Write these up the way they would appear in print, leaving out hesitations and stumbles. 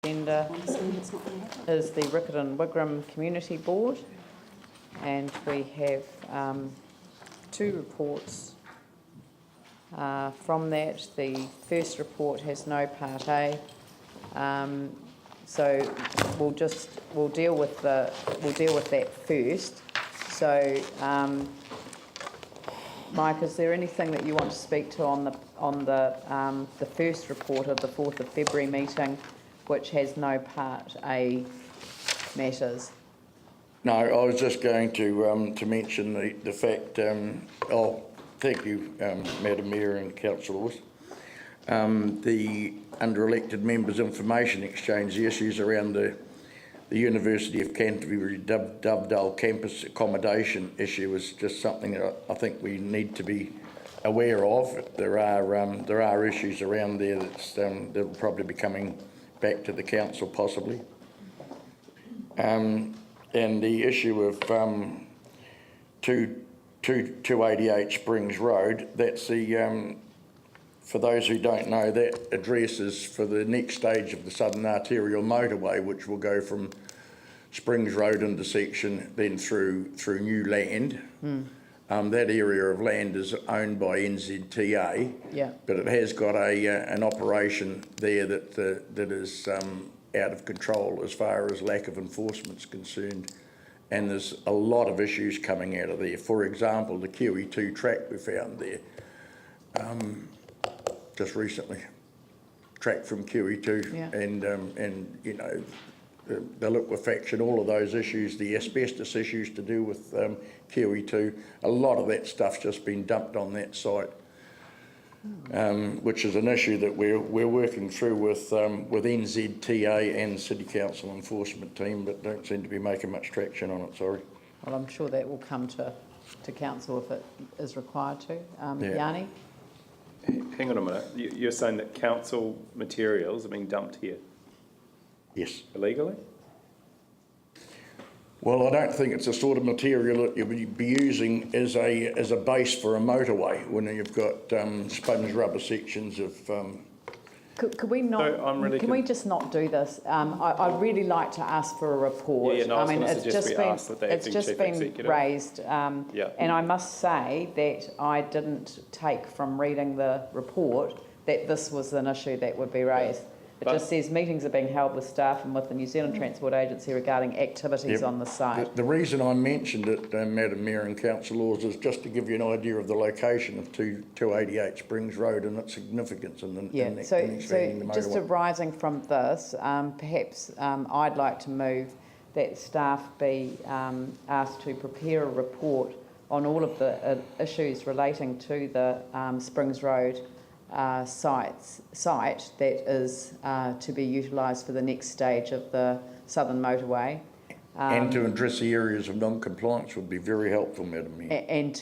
agenda is the Riccarton Wigram Community Board, and we have two reports from that. The first report has no Part A, so we'll deal with that first. So, Mike, is there anything that you want to speak to on the first report of the 4th of February meeting, which has no Part A matters? No, I was just going to mention the fact. Thank you, Madam Mayor and councillors. The under-elected members' information exchange, the issues around the University of Canterbury Dovedale campus accommodation issue is just something that I think we need to be aware of. There are issues around there that'll probably be coming back to the council possibly. And the issue of 288 Springs Road, that's the, for those who don't know, that address is for the next stage of the Southern Arterial Motorway, which will go from Springs Road intersection then through new land. That area of land is owned by NZTA, but it has got an operation there that is out of control as far as lack of enforcement is concerned, and there's a lot of issues coming out of there. For example, the QE2 track we found there just recently, track from QE2, and you know, the liquefaction, all of those issues, the asbestos issues to do with QE2, a lot of that stuff's just been dumped on that site, which is an issue that we're working through with NZTA and City Council enforcement team, but don't seem to be making much traction on it, sorry. Well, I'm sure that will come to council if it is required to. Yanni? Hang on a minute. You're saying that council materials are being dumped here? Yes. Illegally? Well, I don't think it's the sort of material that you'll be using as a base for a motorway when you've got sponge rubber sections of. Could we not? So can we just not do this? I'd really like to ask for a report. Yeah, no, I mean, it's just been raised, and I must say that I didn't take from reading the report that this was an issue that would be raised. It just says meetings are being held with staff and with the New Zealand Transport Agency regarding activities on the site. The reason I mentioned it, Madam Mayor and councillors, is just to give you an idea of the location of 288 Springs Road and its significance in the So motorway. Just arising from this, perhaps I'd like to move that staff be asked to prepare a report on all of the issues relating to the Springs Road site that is to be utilised for the next stage of the Southern Motorway, and to address the areas of non-compliance would be very helpful, Madam Mayor. And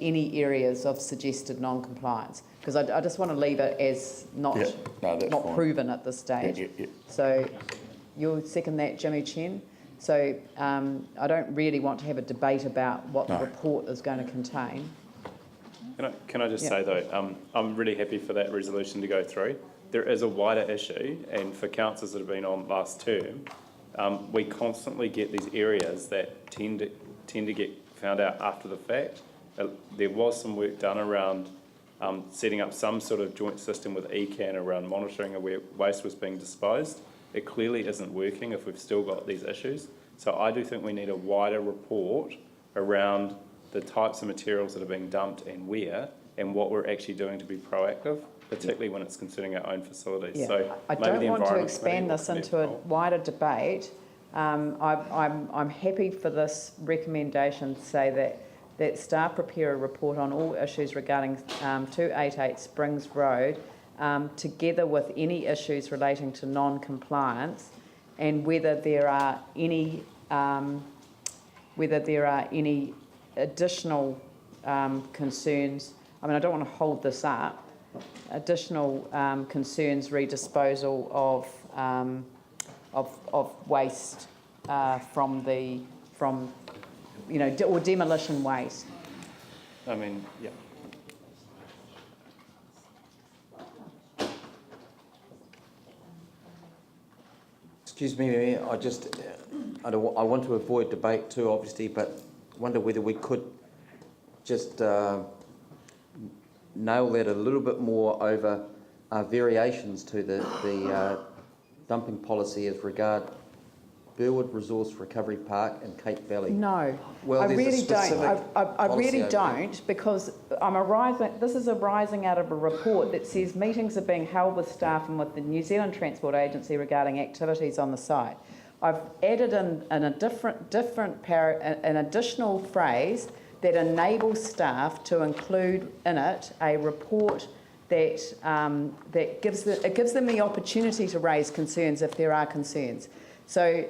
any areas of suggested non-compliance, because I just want to leave it as not proven at this stage. So you'll second that, Jimmy Chen. So I don't really want to have a debate about what the report is going to contain. Can I just say though, I'm really happy for that resolution to go through. There is a wider issue, and for councils that have been on last term, we constantly get these areas that tend to get found out after the fact. There was some work done around setting up some sort of joint system with ECAN around monitoring of where waste was being disposed. It clearly isn't working if we've still got these issues. So I do think we need a wider report around the types of materials that are being dumped and where, and what we're actually doing to be proactive, particularly when it's concerning our own facilities. Yeah. So I don't want to expand this into a wider debate. I'm happy for this recommendation to say that staff prepare a report on all issues regarding 288 Springs Road, together with any issues relating to non-compliance, and whether there are any additional concerns. I mean, I don't want to hold this up. Additional concerns, redisposal of waste or demolition waste. I mean, yeah. Excuse me, Mayor, I want to avoid debate too, obviously, but wonder whether we could just nail that a little bit more over variations to the dumping policy as regard Burwood Resource Recovery Park and Cape Valley. No, Well, I there's a really specific don't. I policy really over there. don't, because this is arising out of a report that says meetings are being held with staff and with the New Zealand Transport Agency regarding activities on the site. I've added in an additional phrase that enables staff to include in it a report that gives them the opportunity to raise concerns if there are concerns. So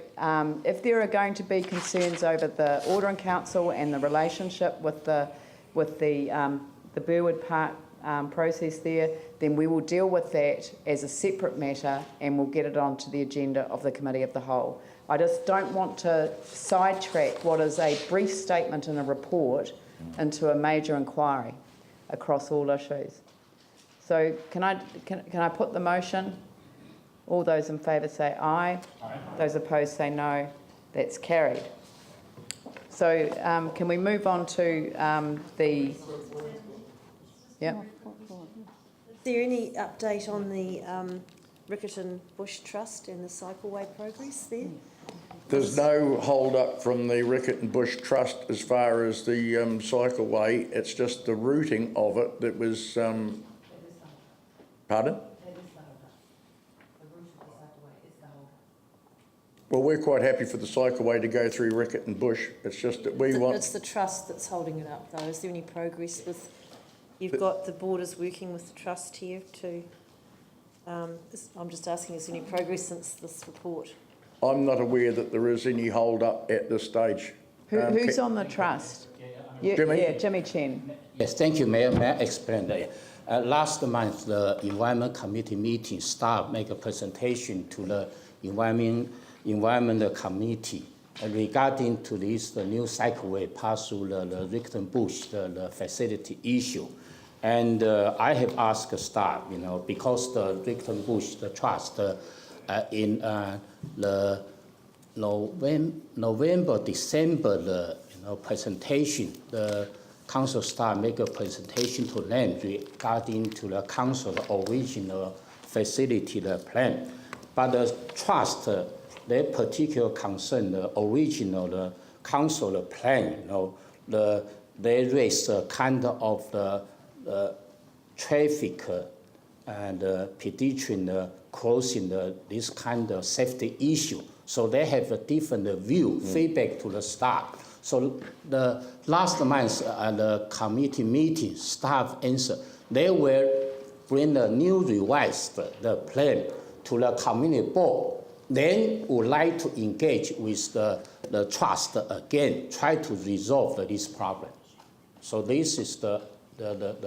if there are going to be concerns over the Order in Council and the relationship with the Burwood Park process there, then we will deal with that as a separate matter and we'll get it onto the agenda of the Committee of the Whole. I just don't want to sidetrack what is a brief statement in a report into a major inquiry across all issues. So can I put the motion? All those in favour say aye. Aye. Those opposed say no. That's carried. So can we move on to the... Yep. Is there any update on the Riccarton Bush Trust and the cycleway progress there? There's no hold up from the Riccarton Bush Trust as far as the cycleway. It's just the routing of it that was... Pardon? Well, we're quite happy for the cycleway to go through Riccarton Bush. It's just that we want... It's the trust that's holding it up, though. Is there any progress with... You've got the borders working with the trust here to... I'm just asking, is there any progress since this report? I'm not aware that there is any hold up at this stage. Who's on the trust? Jimmy? Yeah, Jimmy Chen. Yes, thank you, Mayor. May I explain that? Last month, the Environment Committee meeting staff make a presentation to the Environment Committee regarding to this the new cycleway pass through the Riccarton Bush, the facility issue. And I have asked staff, because the Riccarton Bush, the trust, in the November, December, the presentation, the council staff make a presentation to them regarding to the council the original facility, the plan. But the trust, their particular concern, the original the council the plan, they raise a kind of the traffic and pedestrian crossing this kind of safety issue. So they have a different view, feedback to the staff. So the last month at the committee meeting, staff answered, they will bring the new revised the plan to the community board. Then would like to engage with the trust again, try to resolve this problem. So this is the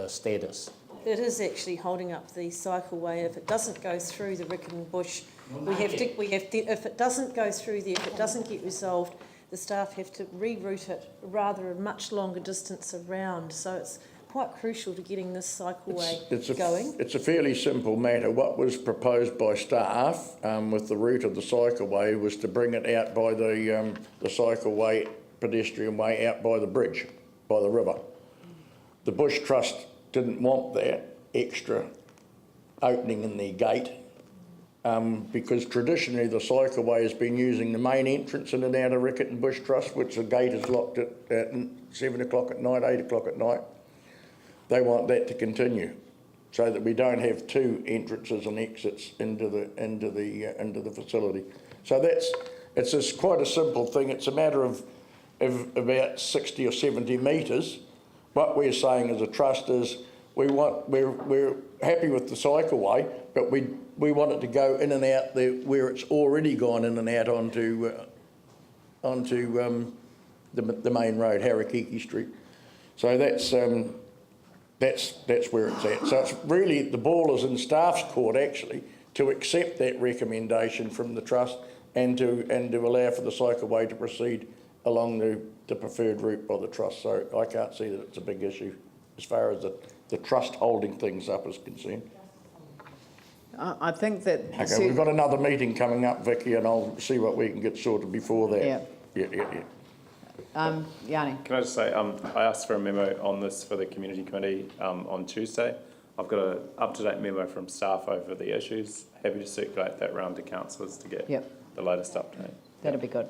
status. It is actually holding up the cycleway. If it doesn't go through the Riccarton Bush, if it doesn't go through there, if it doesn't get resolved, the staff have to reroute it rather a much longer distance around. So it's quite crucial to getting this cycleway going. It's a fairly simple matter. What was proposed by staff with the route of the cycleway was to bring it out by the cycleway, pedestrian way, out by the bridge, by the river. The Bush Trust didn't want that extra opening in the gate because traditionally the cycleway has been using the main entrance in and out of Riccarton Bush Trust, which the gate is locked at 7 o'clock at night, 8 o'clock at night. They want that to continue so that we don't have two entrances and exits into the facility. So it's quite a simple thing. It's a matter of about 60 or 70 metres. What we're saying as a trust is we're happy with the cycleway, but we want it to go in and out there where it's already gone in and out onto the main road, Harakiki Street. So that's where it's at. So it's really the ball is in staff's court actually to accept that recommendation from the trust and to allow for the cycleway to proceed along the preferred route by the trust. So I can't see that it's a big issue as far as the trust holding things up is concerned. I think that. Okay, we've got another meeting coming up, Vicky, and I'll see what we can get sorted before that. Yeah. Yeah. Yanni. Can I just say, I asked for a memo on this for the community committee on Tuesday. I've got an up-to-date memo from staff over the issues. Happy to circulate that round to councillors to get the latest update. That'd be good.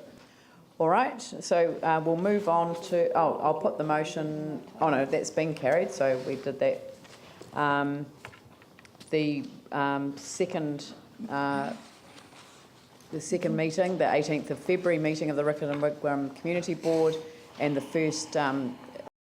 All right, so we'll move on to, I'll put the motion, oh no, that's been carried, so we did that. The second meeting, the 18th of February meeting of the Riccarton Wigram Community Board, and the first